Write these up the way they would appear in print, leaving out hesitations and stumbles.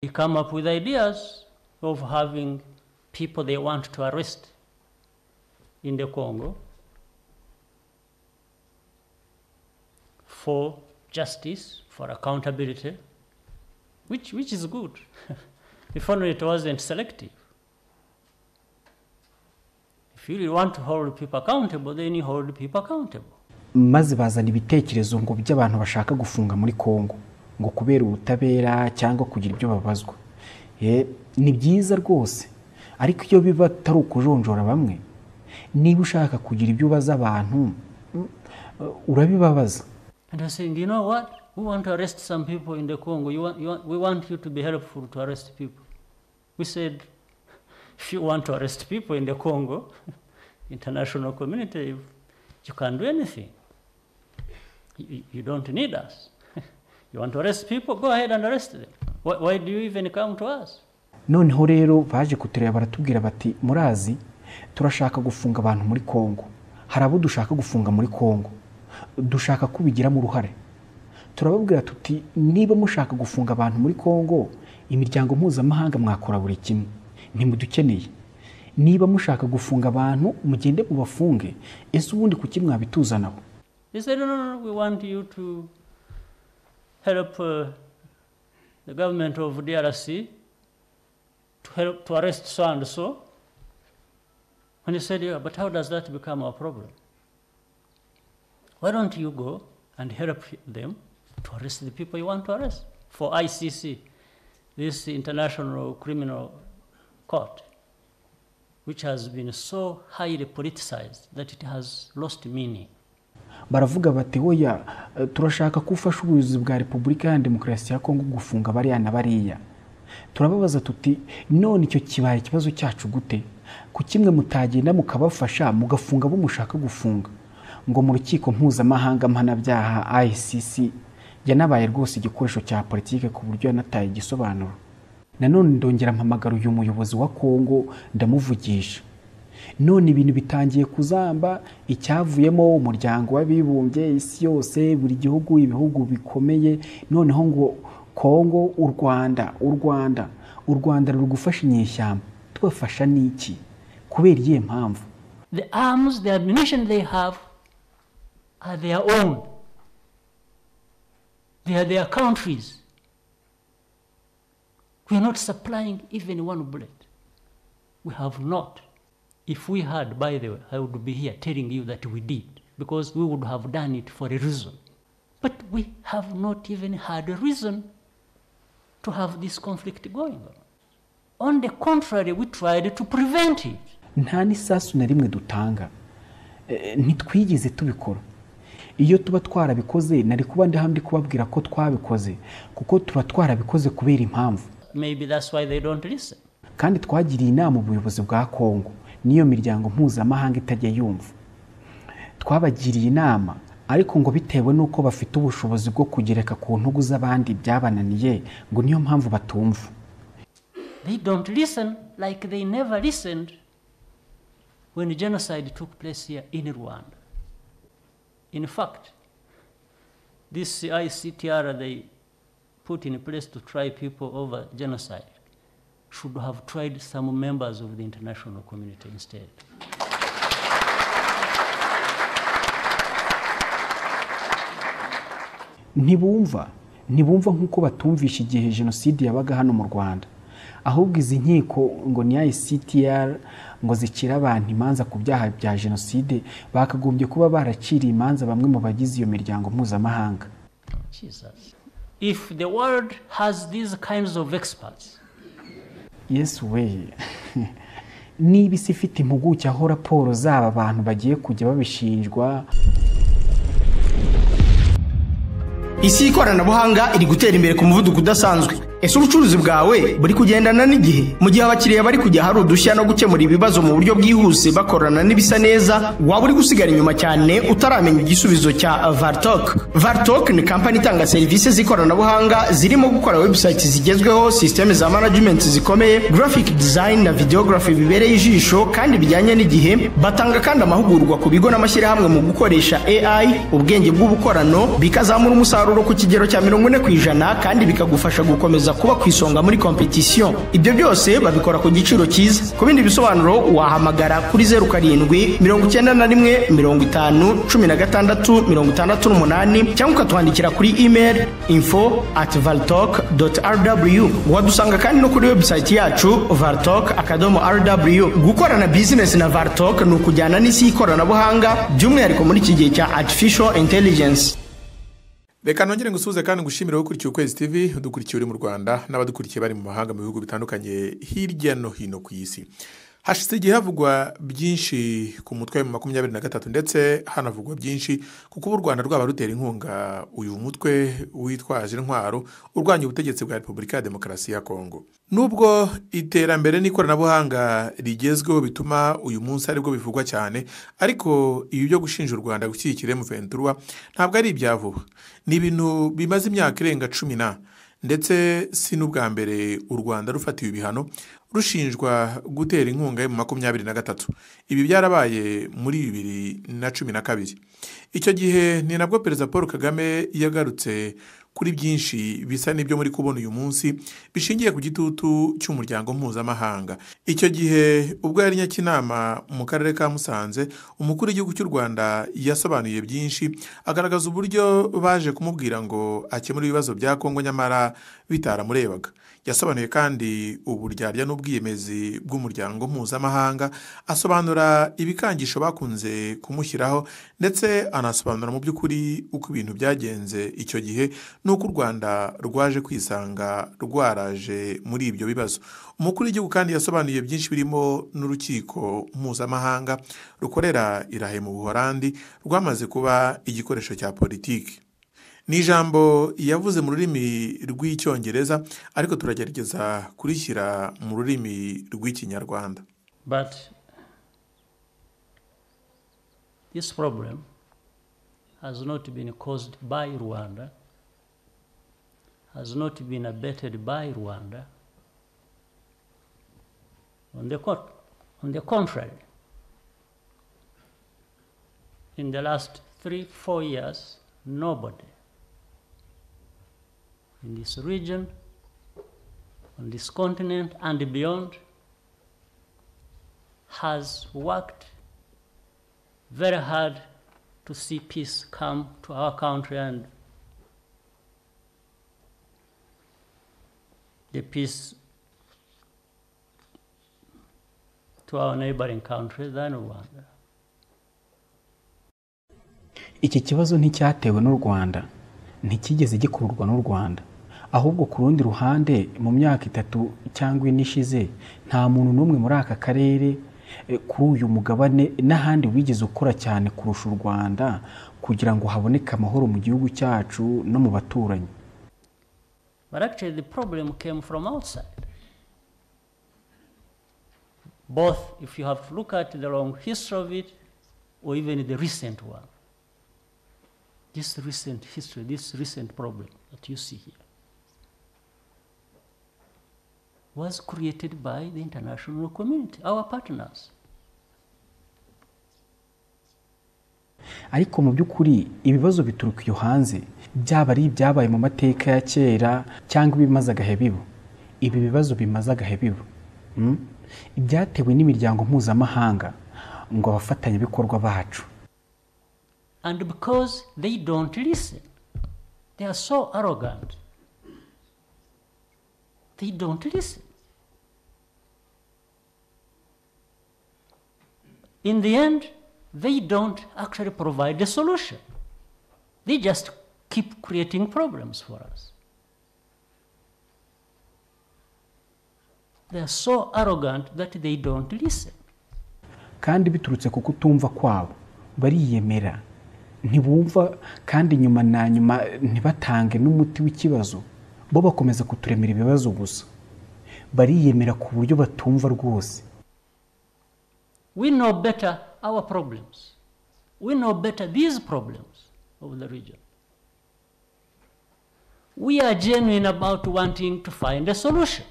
They come up with ideas of having people they want to arrest in the Congo for justice, for accountability, which is good. If only it wasn't selective. If you really want to hold people accountable, then you hold people accountable. Maze bazana ibitekerezo ngo by'abantu bashaka gufunga muri Kongo ngo kubera ubutabera cyangwa kugira ibyo babazwa. Ni byiza rwose, ariko iyo biba tari ukujonjora bamwe, niba ushaka kugira ibyo baza abantu urabibabaza. And I saying, you know what? We want to arrest some people in the Congo. We want you to be helpful to arrest people. We said, if you want to arrest people in the Congo, international community, you can't do anything. You don't need us. You want to arrest people? Go ahead and arrest them. Why do you even come to us? Noneho rero baje kutureba baratubwira bati murazi turashaka gufunga abantu muri Kongo. Harabo dushaka gufunga muri Kongo. Dushaka kubigiramo uruhare. Turababwira tuti niba mushaka gufunga abantu muri Kongo, imiryango mpuzamahanga mwakora buri kimwe. Ntimudukeneye. Niba mushaka gufunga abantu mugende mubafunge. Ese ubundi kuki mwabituzanaho? They said, no, we want you to help the government of DRC to help to arrest so and so. And he said, yeah, but how does that become our problem? Why don't you go and help them to arrest the people you want to arrest for ICC, this International Criminal Court, which has been so highly politicized that it has lost meaning. Baravuga bati hoya turashaka kufasha ubuyobozi bwa Repubulika ya Demokarasi ya Kongo gufunga bariya na bariya. Turababaza tuti none icyo kibaye ikibazo cyacu gute? Ku kimwe mutagenda mukabafasha mugafunga bo mushaka gufunga. Ngo mu rukiko mpuzamahanga mpanabyaha ICC yanabaye rwose igikoresho cya politike ku buryo yanataye igisobanuro. Nanone ndongera mpamagara uyu muyobozi wa Kongo ndamuvugisha. None ibintu bitangiye kuzamba, icyavuyemo umuryango w'abibumbye isi yose buri gihugu ibihugu bikomeye, noneho ngo Kongo u Rwanda ruri gufasha inyeshyamba. Tubafasha niki? Kubera iyihe mpamvu? The arms, the ammunition they have are their own. They are their countries. We are not supplying even one bullet. We have not. If we had, by the way, I would be here telling you that we did, because we would have done it for a reason. But we have not even had a reason to have this conflict going on. On the contrary, we tried to prevent it. Nta n'isasu na rimwe dutanga. Ntitwigeze tubikora. Iyo tuba twarabikoze nari kuba ndi kubabwira ko twabikoze, kuko tuba twarabikoze kubera impamvu. Maybe that's why they don't listen. Kandi twagiriye inama ubuyobozi bwa Kongo niyo miryango mpuzamahanga itajya yumva. Twabagiriye inama ariko ngo bitewe nuko bafite ubushobozi bwo kugereka ku ntugu z'abandi byabananiye ngo niyo mpamvu batumva. They don't listen like they never listened when genocide took place here in Rwanda. In fact, this ICTR they put in place to try people over genocide should have tried some members of the international community instead. Ntibumva nkuko batumvisha igihe genocide yabaga hano mu Rwanda. Ahubwo izi nkiko ngo ni ICTR ngo zicira abantu imanza ku byaha bya genocide bakagombye kuba baraciriye imanza bamwe mu bagize iyo miryango mpuzamahanga. Jesus. If the world has these kinds of experts, yes we. Niba isi ifite impuguke aho raporo z'aba abantu bagiye kujya babishinjwa. Isi ikoranabuhanga iri gutera imbere ku muvuduko udasanzwe. Ese ubucuruzi bwawe buri kugendana n'igihe? Mu gihe abakiriya bari kujya hari udushya no gukemura ibibazo mu buryo bwihuse bakorana n'ibisa neza, waba uri gusigara inyuma cyane utaramenya igisubizo cya Vartok. Vartok ni company itanga serivisi z'ikoranabuhanga zirimo gukora website zigezweho, system za management zikomeye, graphic design na videography bibereye ijisho kandi bijyanye n'igihe. Batanga kandi amahugurwa ku bigo n'amashyirahamwe mu gukoresha AI, ubwenge bw'ubukorano, bikazamura umusaruro ku kigero cya 40% kandi bikagufasha gukomeza bifuza kuba ku isonga muri competition. Ibyo byose babikora ku giciro cyiza. Ku bindi bisobanuro wahamagara kuri 0791 50 16 68 cyangwa ukatwandikira kuri email info@valtalk.rw. Wadusanga kandi no kuri website yacu valtalk.rw. Gukorana business na Valtalk ni ukujyana n'isi y'ikoranabuhanga by'umwihariko muri iki gihe cya artificial intelligence. Reka nongere ngusuze kandi ngushimire gukurikiye Ukwezi TV, udukurikiye uri mu Rwanda n'abadukurikiye bari mu mahanga mu bihugu bitandukanye hirya no hino ku isi. Hashize igihe havugwa byinshi ku mutwe wa 23 ndetse hanavugwa byinshi kuko u Rwanda rwaba rutera inkunga uyu mutwe witwaje intwaro urwanya ubutegetsi bwa Repubulika ya Demokarasi ya Kongo. Nubwo iterambere n'ikoranabuhanga rigezweho bituma uyu munsi aribwo bivugwa cyane, ariko ibi byo gushinja u Rwanda gushyigikira M23 ntabwo ari ibyavuba. Ni ibintu bimaze imyaka irenga 10 ndetse si n'ubwa mbere u Rwanda rufatiwe ibihano rushinjwa gutera inkunga mu 23. Ibi byarabaye muri 2012. Icyo gihe ni nabwo Perezida Paul Kagame yagarutse kuri byinshi bisa n'ibyo muri kubona uyu munsi bishingiye ku gitutu cy'umuryango mpuzamahanga. Icyo gihe ubwo yari Nyakinama mu karere ka Musanze, umukuru w'igihugu cy'u Rwanda yasobanuye byinshi, agaragaza uburyo baje kumubwira ngo akemure ibibazo bya Kongo nyamara bitaramurebaga. Yasobanuye kandi uburyarya n'ubwiyemezi bw'umuryango mpuzamahanga, asobanura ibikangisho bakunze kumushyiraho ndetse anasobanura mu by'ukuri uko ibintu byagenze icyo gihe nuko u Rwanda rwaje kwisanga rwaraje muri ibyo bibazo. Umukuru w'igihugu kandi yasobanuye byinshi birimo n'urukiko mpuzamahanga rukorera Irahe mu Buholandi rwamaze kuba igikoresho cya politiki. Ni ijambo yavuze mu rurimi rw'Icyongereza ariko turagerageza kurishyira mu rurimi rw'Ikinyarwanda. But this problem has not been caused by Rwanda, has not been abetted by Rwanda. On the contrary, in the last 3-4 years, nobody in this region, on this continent and beyond, has worked very hard to see peace come to our country and the peace to our neighboring countries than Rwanda. Iki kibazo nticyatewe n'u Rwanda, ntikigeze gikururwa n'u Rwanda, ahubwo ku rundi ruhande mu myaka 3 cyangwa 4 ishize nta muntu n'umwe muri aka karere kuri uyu mugabane n'ahandi wigeze ukora cyane kurusha u Rwanda kugira ngo haboneke amahoro mu gihugu cyacu no mu baturanyi. But actually the problem came from outside. Both if you have to look at the long history of it or even the recent one. This recent history, this recent problem that you see here was created by the international community, our partners. Ariko mu by'ukuri ibibazo bituruka iyo hanze byaba ari ibyabaye mu mateka ya kera cyangwa ibimaze agahe bibo. Ibi bibazo bimaze agahe bibo ibyatewe n'imiryango mpuzamahanga ngo abafatanya bikorwa bacu. And because they don't listen, they are so arrogant. They don't listen. In the end, they don't actually provide a solution. They just keep creating problems for us. They are so arrogant that they don't listen. Kandi biturutse ku kutumva kwabo, bariyemera, ntibumva kandi nyuma na nyuma ntibatange n'umuti w'ikibazo, bo bakomeza kuturemera ibibazo gusa. Bariyemera ku buryo batumva rwose. We know better our problems. We know better these problems of the region. We are genuine about wanting to find a solution.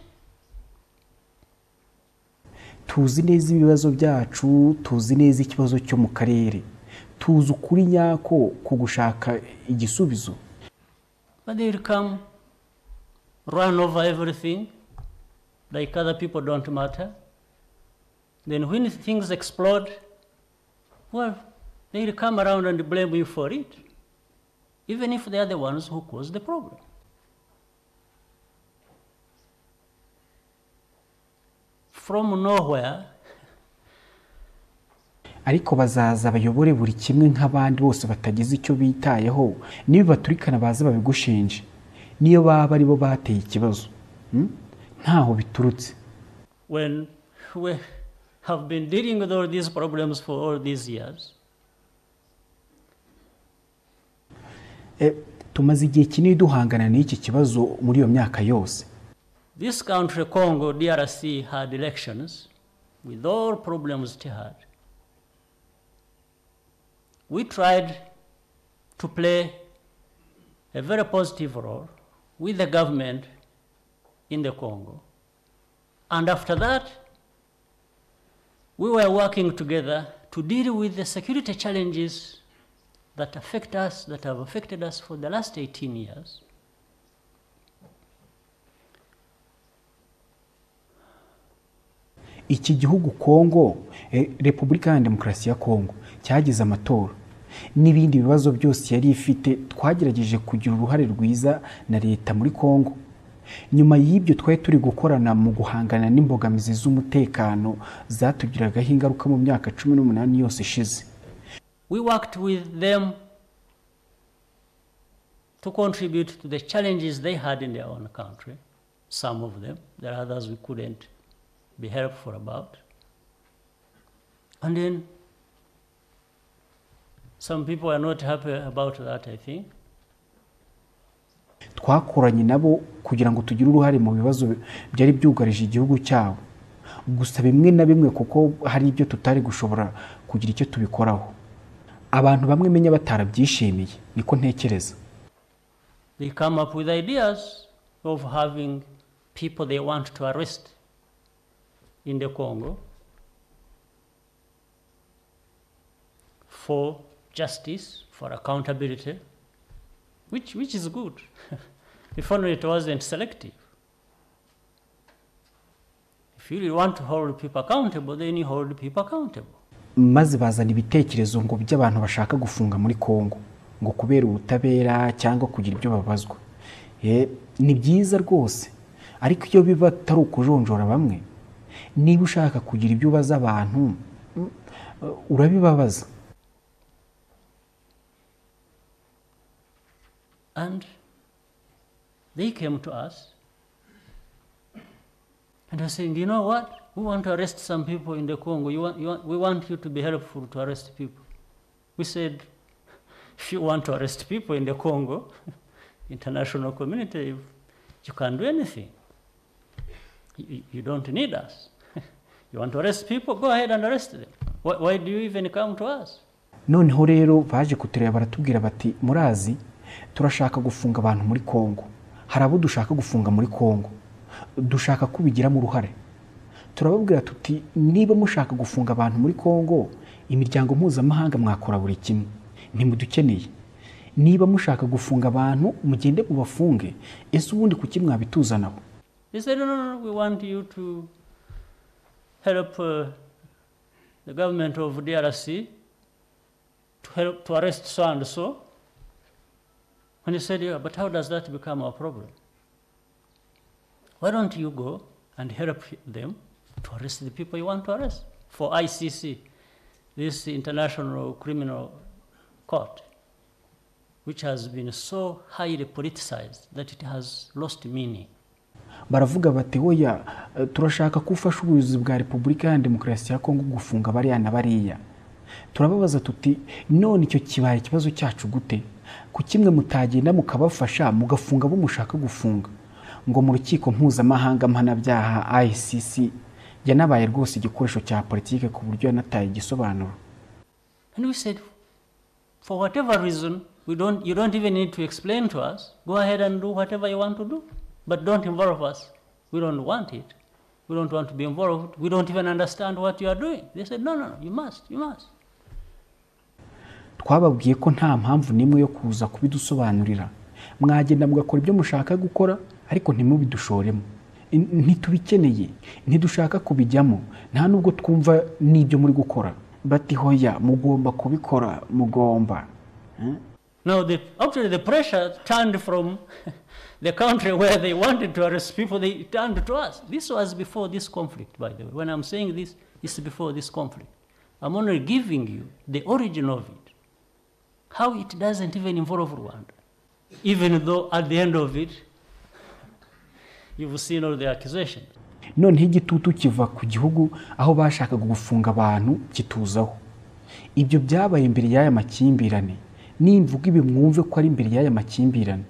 Tuzi neza ibibazo byacu, tuzi neza ikibazo cyo mu karere, tuzi ukuri nyako ku gushaka igisubizo. But they will come run over everything, like other people don't matter. Then when things explode, well, they'll come around and blame you for it, even if they are the ones who caused the problem. From nowhere, ariko bazaza bayobore buri kimwe nk'abandi bose batagize icyo bitayeho nibibaturikana baza babigushinje niyo baba ari bo bateye ikibazo ntaho biturutse. When we have been dealing with all these problems for all these years, tumaze igihe kinini duhangana n'iki kibazo muri iyo myaka yose. This country, Congo, DRC, had elections with all problems it had. We tried to play a very positive role with the government in the Congo. And after that, we were working together to deal with the security challenges that affect us, that have affected us for the last 18 years. Iki gihugu Kongo, Repubulika ya Demokarasi ya Kongo, cyagize amatora n'ibindi bibazo byose yari ifite. Twagerageje kugira uruhare rwiza na leta muri Kongo. Nyuma y'ibyo twari turi gukorana mu guhangana n'imbogamizi z'umutekano zatugiragaho ingaruka mu myaka 18 yose ishize. We worked with them to contribute to the challenges they had in their own country. Some of them, there are others we couldn't be helpful about. And then some people are not happy about that, I think. Twakoranye nabo kugira ngo tugire uruhare mu bibazo byari byugarije igihugu cyabo. Gusa bimwe na bimwe kuko hari ibyo tutari gushobora kugira icyo tubikoraho. Abantu bamwe menya batarabyishimiye niko ntekereza. They come up with ideas of having people they want to arrest in the Congo for justice, for accountability, which is good. If only it wasn't selective. If you really want to hold people accountable, then you hold people accountable. Maze bazana ibitekerezo ngo by'abantu bashaka gufunga muri Kongo ngo kubera ubutabera cyangwa kugira ibyo babazwa. Ni byiza rwose, ariko iyo biba tari ukujonjora bamwe, niba ushaka kugira ibyo baza abantu urabibabaza. And they came to us and were saying, you know what? We want to arrest some people in the Congo. We want you to be helpful to arrest people. We said, if you want to arrest people in the Congo, international community, you can't do anything. You don't need us. You want to arrest people? Go ahead and arrest them. Why do you even come to us? Noneho rero baje kutureba baratubwira bati murazi turashaka gufunga abantu muri Kongo. Harabo dushaka gufunga muri Kongo. Dushaka kubigiramo uruhare. Turababwira tuti niba mushaka gufunga abantu muri Kongo, imiryango mpuzamahanga mwakora buri kimwe. Ntimudukeneye. Niba mushaka gufunga abantu mugende mubafunge. Ese ubundi kuki mwabituzanaho? They said, no, we want you to help the government of DRC to arrest so and so. And he said, yeah, but how does that become our problem? Why don't you go and help them to arrest the people you want to arrest for ICC, this International Criminal Court, which has been so highly politicized that it has lost meaning. Baravuga bati oya turashaka kufasha ubuyobozi bwa Repubulika ya Demokarasi ya Kongo gufunga bariya na bariya. Turababaza tuti none icyo kibaye ikibazo cyacu gute? Ku kimwe mutagenda mukabafasha mugafunga bo mushaka gufunga ngo mu rukiko mpuzamahanga mpanabyaha ICC yanabaye rwose igikoresho cya politike ku buryo yanataye igisobanuro. And we said, for whatever reason, you don't even need to explain to us. Go ahead and do whatever you want to do, but don't involve us. We don't want it. We don't want to be involved. We don't even understand what you are doing. They said, no, you must. Twababwiye ko nta mpamvu nimwe yo kuza kubidusobanurira. Mwagenda mugakora ibyo mushaka gukora ariko ntimubidushoremo, ntitubikeneye, ntidushaka kubijyamo, nta nubwo twumva n'ibyo muri gukora. Bati hoya mugomba kubikora, mugomba. Now actually the pressure turned from the country where they wanted to arrest people, they turned to us. This was before this conflict, by the way. When I'm saying this, it's before this conflict. I'm only giving you the origin of it, how it doesn't even involve Rwanda, even though at the end of it, you've seen all the accusations. None igitutu kiva ku gihugu aho bashakaga gufunga abantu kituzaho. Ibyo byabaye imbere y'aya makimbirane. Nimvuga ibi mwumve ko ari imbere y'aya makimbirane.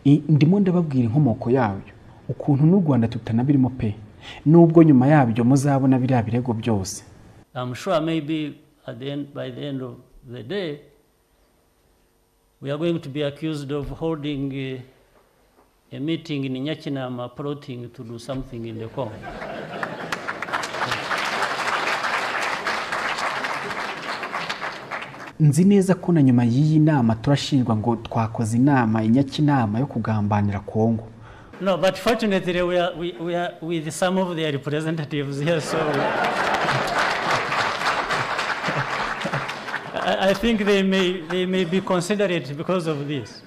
Ndimo ndababwira inkomoko yayo, ukuntu n'u Rwanda tutanabirimo pe, nubwo nyuma yabyo muzabona biriya birego byose. I'm sure maybe by the end of the day, we are going to be accused of holding a meeting in Inyeshyamba plotting to do something in the Congo. Nzi neza ko na nyuma y'iyi nama turashinjwa ngo twakoze inama Inyeshyamba yo kugambanira Kongo. No, but fortunately we are with some of their representatives here, so I think they may be considerate because of this.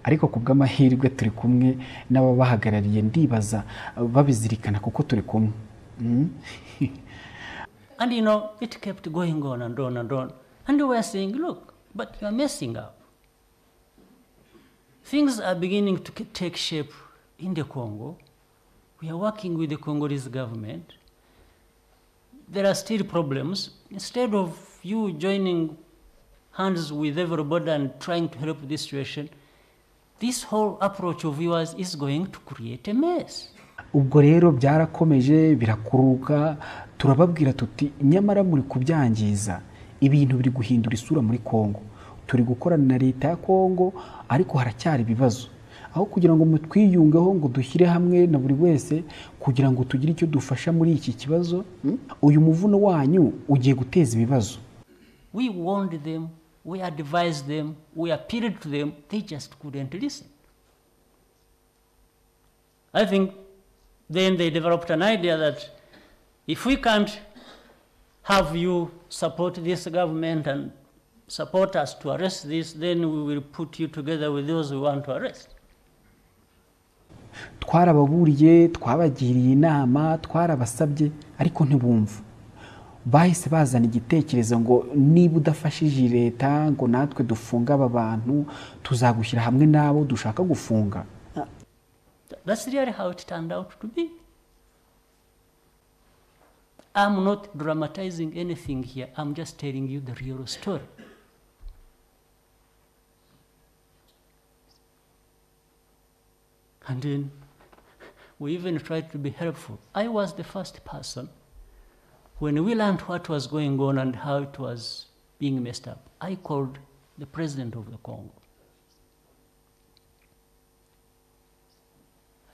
Ariko kubw'amahirwe turi kumwe n'ababahagarariye, ndibaza babizirikana kuko turi kumwe. And you know, it kept going on and on and on. And we were saying, look, but you are messing up. Things are beginning to take shape in the Congo. We are working with the Congolese government. There are still problems. Instead of you joining hands with everybody and trying to help this situation, this whole approach of yours is going to create a mess. Ubwo rero byarakomeje birakuruka, turababwira tuti nyamara muri kubyangiza, ibintu biri guhindura isura muri Kongo. Turi gukorana na leta ya Kongo, ariko haracyari ibibazo. Aho kugira ngo mutwiyungeho ngo dushyire hamwe na buri wese kugira ngo tugire icyo dufasha muri iki kibazo, uyu muvuno wanyu ugiye guteza ibibazo. We warned them, we advised them, we appealed to them, they just couldn't listen. I think then they developed an idea that if we can't have you support this government and support us to arrest this, then we will put you together with those we want to arrest. Twarababuriye, twabagiriye inama, twarabasabye, ariko ntibumva. Bahise bazana igitekerezo ngo niba udafashije leta ngo natwe dufunga aba bantu, tuzagushyira hamwe nabo dushaka gufunga. That's really how it turned out to be. I'm not dramatizing anything here. I'm just telling you the real story. And then we even tried to be helpful. I was the first person, when we learned what was going on and how it was being messed up, I called the president of the Congo.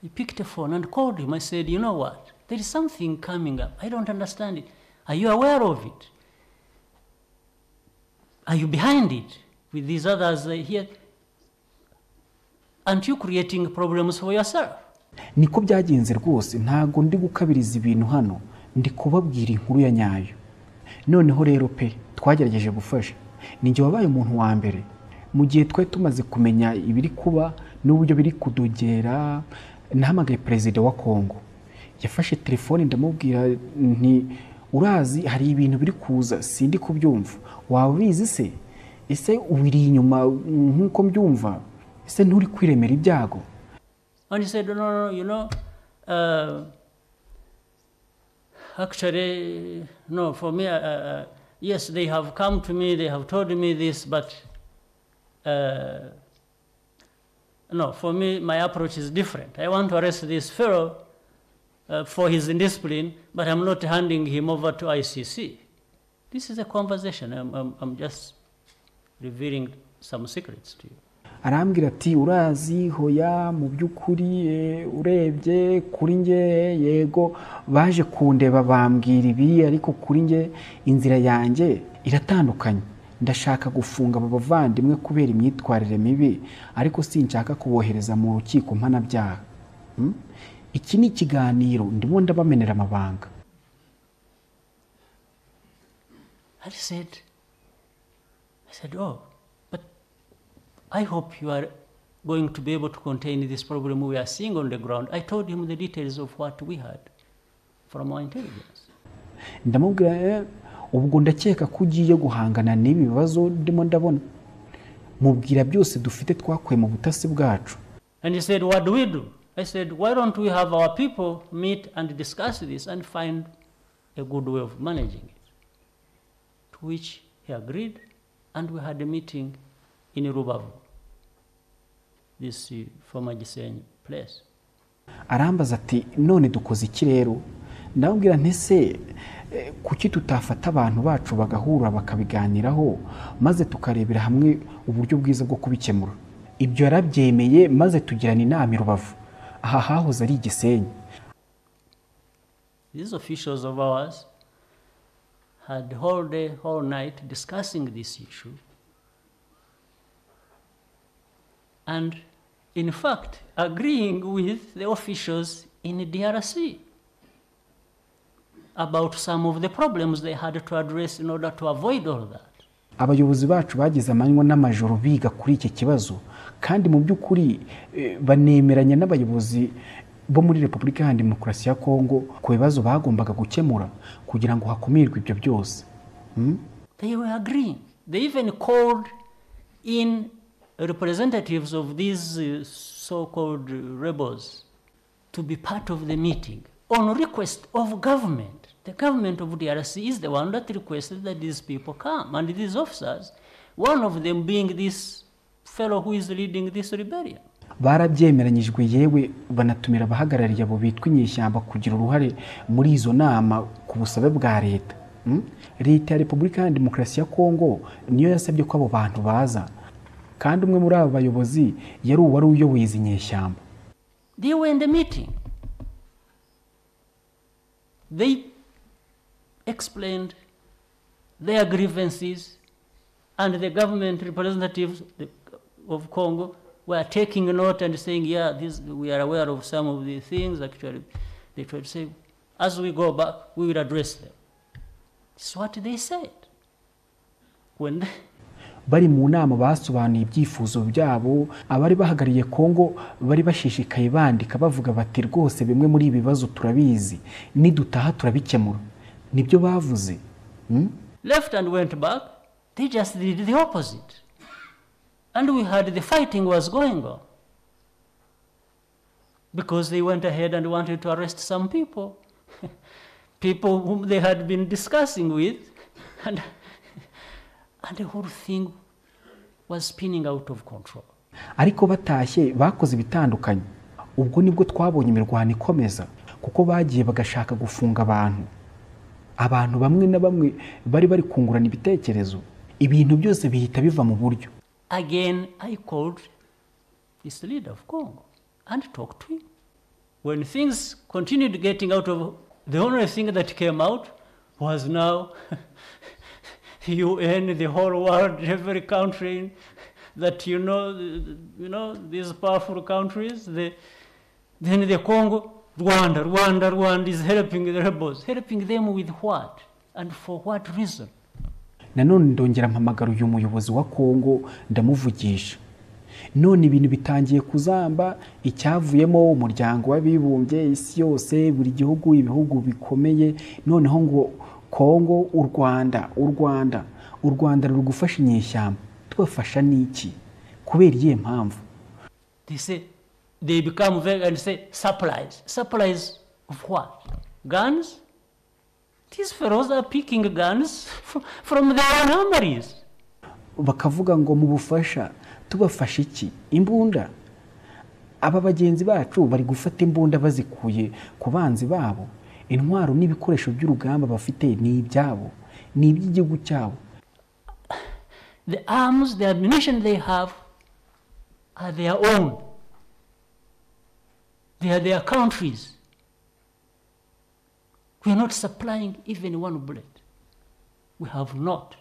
I picked a phone and called him. I said, you know what? There is something coming up. I don't understand it. Are you aware of it? Are you behind it with these others here? Aren't you creating problems for yourself? Niko byagenze rwose, ntago ndi gukabiriza ibintu hano, ndi kubabwira inkuru ya nyayo. Noneho rero pe, twagerageje gufasha. Ninjye wabaye umuntu wa mbere. Mu gihe twe tumaze kumenya ibiri kuba n'uburyo biri kudogera, nahamagaye perezida wa Kongo. Yafashe telefone ndamubwira nti urazi hari ibintu biri kuza sindi kubyumva. Wabizi se? Ese ubiri inyuma nkuko mbyumva? Ese nturi kwiremera ibyago? And he said, no, you know, actually, no, for me, yes, they have come to me, they have told me this, but no, for me, my approach is different. I want to arrest this fellow for his indiscipline, but I'm not handing him over to ICC. This is a conversation. I'm just revealing some secrets to you. Arambwira ati urazi hoya mu byukuri urebye kuri nge yego baje kundeba bambwira ibi ariko kuri nge inzira yanjye iratandukanye ndashaka gufunga aba bavandimwe kubera imyitwarire mibi ariko sinshaka kubohereza mu rukiko mpanabyaha. Iki ni ikiganiro ndimo ndabamenera amabanga. I said, oh, but I hope you are going to be able to contain this problem we are seeing on the ground. I told him the details of what we had from our intelligence. Ndamubwira ubwo ndakeka ko ugiye guhangana n'ibi bibazo ndimo ndabona. Mubwira byose dufite twakuye mu butasi bwacu. And he said, what do we do? I said, why don't we have our people meet and discuss this and find a good way of managing it? To which he agreed, and we had a meeting in Rubavu, this former Gisenyi place. Arambaza ati none dukoze iki rero? Ndamubwira ntese kuki tutafata abantu bacu bagahura bakabiganiraho maze tukarebera hamwe uburyo bwiza bwo kubikemura. Ibyo yarabyemeye maze tugirana inama i Rubavu. Aha hahoze ari Gisenyi. These officials of ours had the whole day, whole night discussing this issue. And in fact, agreeing with the officials in the DRC about some of the problems they had to address in order to avoid all that. Abayobozi bacu bagize amanywa n'amajoro biga kuri iki kibazo kandi mu by'ukuri banemeranya n'abayobozi bo muri Repubulika ya Demokarasi ya Kongo ku bibazo bagombaga gukemura kugira ngo hakumirwe ibyo byose. They were agreeing. They even called in representatives of these so-called rebels to be part of the meeting on request of government. The government of DRC is the one that requested that these people come, and these officers, one of them being this fellow who is leading this rebellion. Barabyemeranyijwe yewe banatumira abahagarariye abo bitwa inyeshyamba kugira uruhare muri izo nama ku busabe bwa leta. Leta ya Repubulika ya Demokarasi ya Kongo niyo yasabye ko abo bantu baza, kandi umwe muri abo bayobozi yari uwari uyoboye izi nyeshyamba. They were in the meeting. They explained their grievances, and the government representatives of Congo were taking note and saying, yeah, we are aware of some of the things. Actually, they tried to say, as we go back, we will address them. That's what they said. When bari mu nama basobanuye ibyifuzo byabo, abari bahagariye Kongo bari bashishikaye bandika bavuga bati rwose bimwe muri ibibazo turabizi nidutaha turabikemura. Nibyo bavuze. Left and went back, they just did the opposite. And we had the fighting was going on. Because they went ahead and wanted to arrest some people. People whom they had been discussing with. And the whole thing was spinning out of control. Ariko batashye bakoze bitandukanye. Ubwo nibwo twabonye imirwano ikomeza kuko bagiye bagashaka gufunga abantu bamwe na bamwe bari kungurana ibitekerezo. Ibintu byose bihita biva mu buryo. Again, I called this leader of Congo and talked to him. When things continued getting out of, the only thing that came out was now UN, the whole world, every country that you know these powerful countries. Then the Congo, Rwanda is helping the rebels. Helping them with what? And for what reason? Nanone ndongera mpamagara uyu muyobozi wa Kongo ndamuvugisha. None ibintu bitangiye kuzamba, icyavuyemo umuryango w'abibumbye, isi yose, buri gihugu, ibihugu bikomeye, noneho ngo Kongo, u Rwanda ruri gufasha inyeshyamba. Tubafasha niki? Kubera iyihe mpamvu? They become very and say supplies of what? Guns? These fellows are picking guns from their armories. Bakavuga ngo mu bufasha tubafasha iki? Imbunda. Aba bagenzi bacu bari gufata imbunda bazikuye ku banzi babo. Intwaro n'ibikoresho by'urugamba bafite ni ibyabo, ni iby'igihugu cyabo. The arms, the ammunition they have are their own. They are their countries. We are not supplying even one bullet. We have not.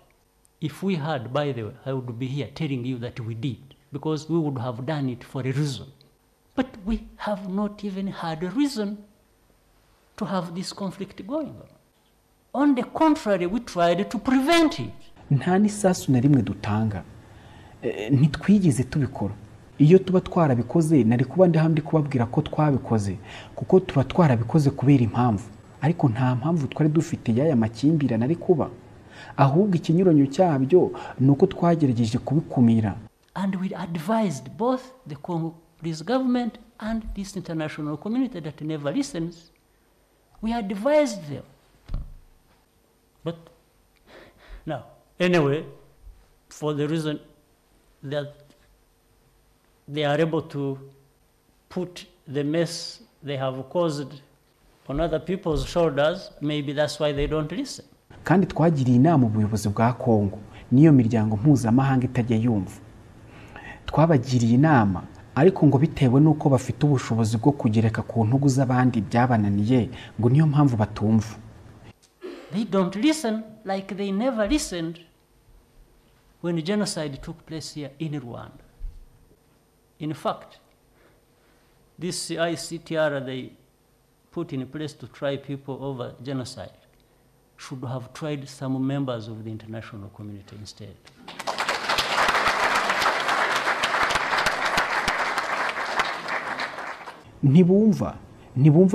If we had, by the way, I would be here telling you that we did, because we would have done it for a reason. But we have not even had a reason to have this conflict going on. On the contrary, we tried to prevent it. Nta n'isasu na rimwe dutanga. Ntitwigeze tubikora. Iyo tuba twarabikoze nari kuba ndi kubabwira ko twabikoze kuko tuba twarabikoze kubera impamvu. Ariko nta mpamvu twari dufite yaya makimbirane ari kuba. Ahubwo ikinyuranyo cyabyo nuko twagerageje kubikumira. And we advised both the Congolese government and this international community that never listens. We advised them. But now, anyway, for the reason that they are able to put the mess they have caused on other people's shoulders, maybe that's why they don't listen. Kandi twagiriye inama ubuyobozi bwa Kongo niyo miryango mpuzamahanga itajya yumva. Twabagiriye inama ariko ngo bitewe nuko bafite ubushobozi bwo kugereka ku ntugu z'abandi byabananiye ngo niyo mpamvu batumva. They don't listen like they never listened when genocide took place here in Rwanda. In fact, this ICTR they put in place to try people over genocide should have tried some members of the international community instead. Ntibumva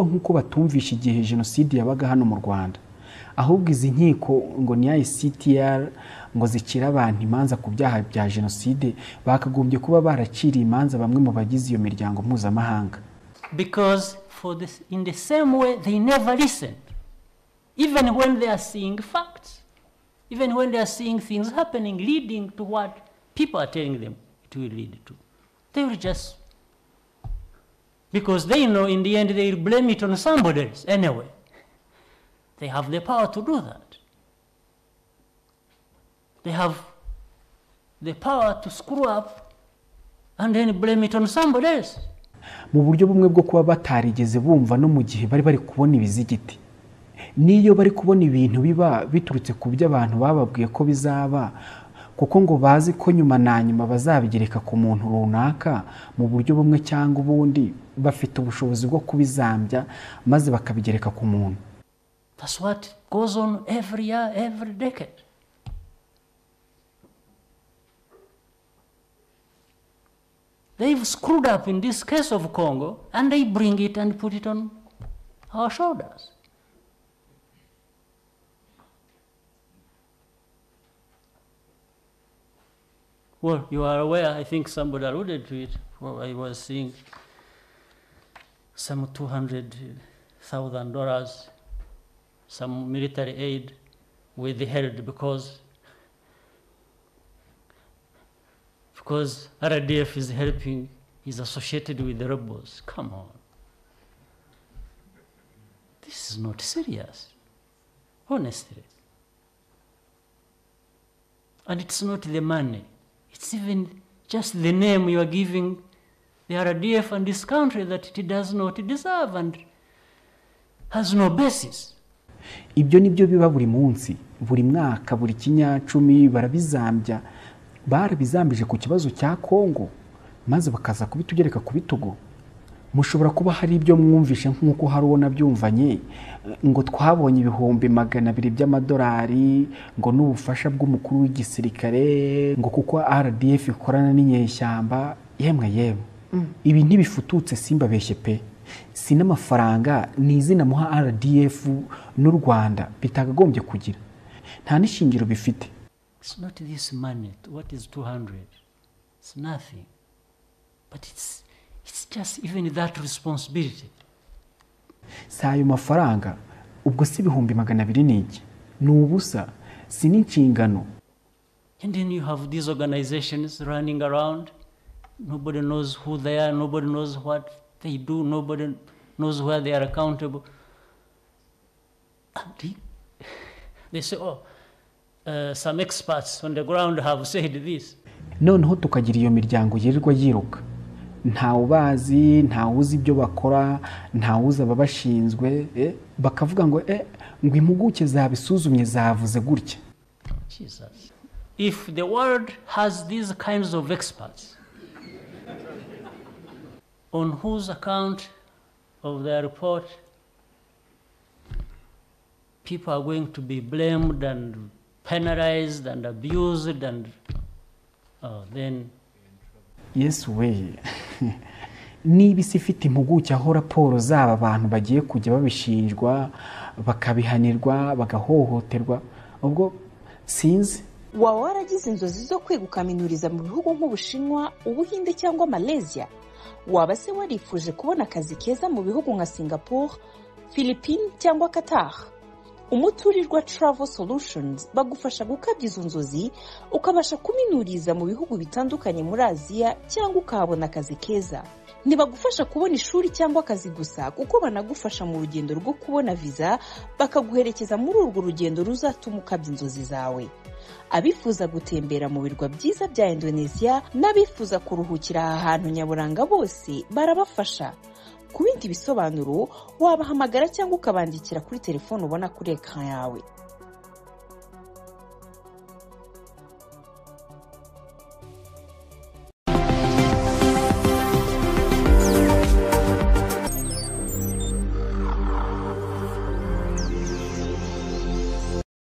nkuko batumvisha igihe jenoside yabaga hano mu Rwanda. Ahubwo izi nkiko ngo ni ICTR ngo zikira abantu imanza ku byaha bya jenoside bakagombye kuba baraciriye imanza bamwe mu bagize iyo miryango mpuzamahanga. Because in the same way they never listened. Even when they are seeing facts, even when they are seeing things happening leading to what people are telling them it will lead to, they will just, because they know in the end they will blame it on somebody else anyway. They have the power to do that. They have the power to screw up and then blame it on somebody else. Mu buryo bumwe bwo kuba batarigeze bumva no mu gihe bari kubona ibizigiti. Niyo bari kubona ibintu biba biturutse ku byo abantu bababwiye ko bizaba kuko ngo bazi ko nyuma na nyuma bazabigereka ku muntu runaka mu buryo bumwe cyangwa ubundi bafite ubushobozi bwo kubizambya maze bakabigereka ku muntu. That's what goes on every year, every decade. They've screwed up in this case of Congo, and they bring it and put it on our shoulders. Well, you are aware, I think somebody alluded to it. Well, I was seeing some $200,000, some military aid withheld because RDF is helping, is associated with the rebels. Come on. This is not serious, honestly. And it's not the money. It's even just the name you are giving the RDF and this country that it does not deserve and has no basis. Ibyo nibyo biba buri munsi, buri mwaka, buri kinyacumi barabizambya. Barabizambije ku kibazo cya Kongo maze bakaza kubitugereka ku bitugo. Mushobora kuba hari ibyo mwumvishe nkuko hari uwo nabyumvanye ngo twabonye ibihumbi 200 by'amadolari ngo n'ubufasha bw'umukuru w'igisirikare ngo kuko RDF ikorana n'inyeshyamba. Yemwe ibi ntibifututse simba beshe pe. Sinamafaranga n'izina muha RDF n'u Rwanda bitagagombye kugira. Nta nishingiro bifite. It's not this money. What is 200? It's nothing. But it's just even that responsibility. Sayo mafaranga ubwo si ibihumbi 200 n'iki. Nubusa si n'inshingano. And then you have these organizations running around. Nobody knows who they are. Nobody knows what they do. Nobody knows where they are accountable. And they say, oh, some experts on the ground have said this. Noneho tukagira iyo miryango yirirwa yiruka. Ntawubazi, ntawuzi ibyo bakora, ntawuzi ababashinzwe, bakavuga ngo ngo impuguke zabisuzumye zavuze gutya. Jesus. if the world has these kinds of experts on whose account of their report people are going to be blamed and penalized and abused and then Yes we niba isi ifite impuguke aho raporo z'aba abantu bagiye kujya babishinjwa bakabihanirwa bagahohoterwa ubwo sinzi waba waragize inzozi zo kwegukaminuriza mu bihugu nk'Ubushinwa, Ubuhinde cyangwa Malaysia? Waba se warifuje kubona akazi keza mu bihugu nka Singapore, Philippines cyangwa Qatar? Umuturirwa Travel Solutions bagufasha gukabya izo nzozi ukabasha kuminuriza mu bihugu bitandukanye muri Aziya cyangwa ukahabona akazi keza. Ntibagufasha kubona ishuri cyangwa akazi gusa kuko banagufasha mu rugendo rwo kubona visa bakaguherekeza muri urwo rugendo ruzatuma ukabya inzozi zawe. Abifuza gutembera mu birwa byiza bya Indonesia n'abifuza kuruhukira aha hantu nyaburanga bose barabafasha. Ku bindi bisobanuro wabahamagara cyangwa ukabandikira kuri telefone ubona kuri ekran yawe.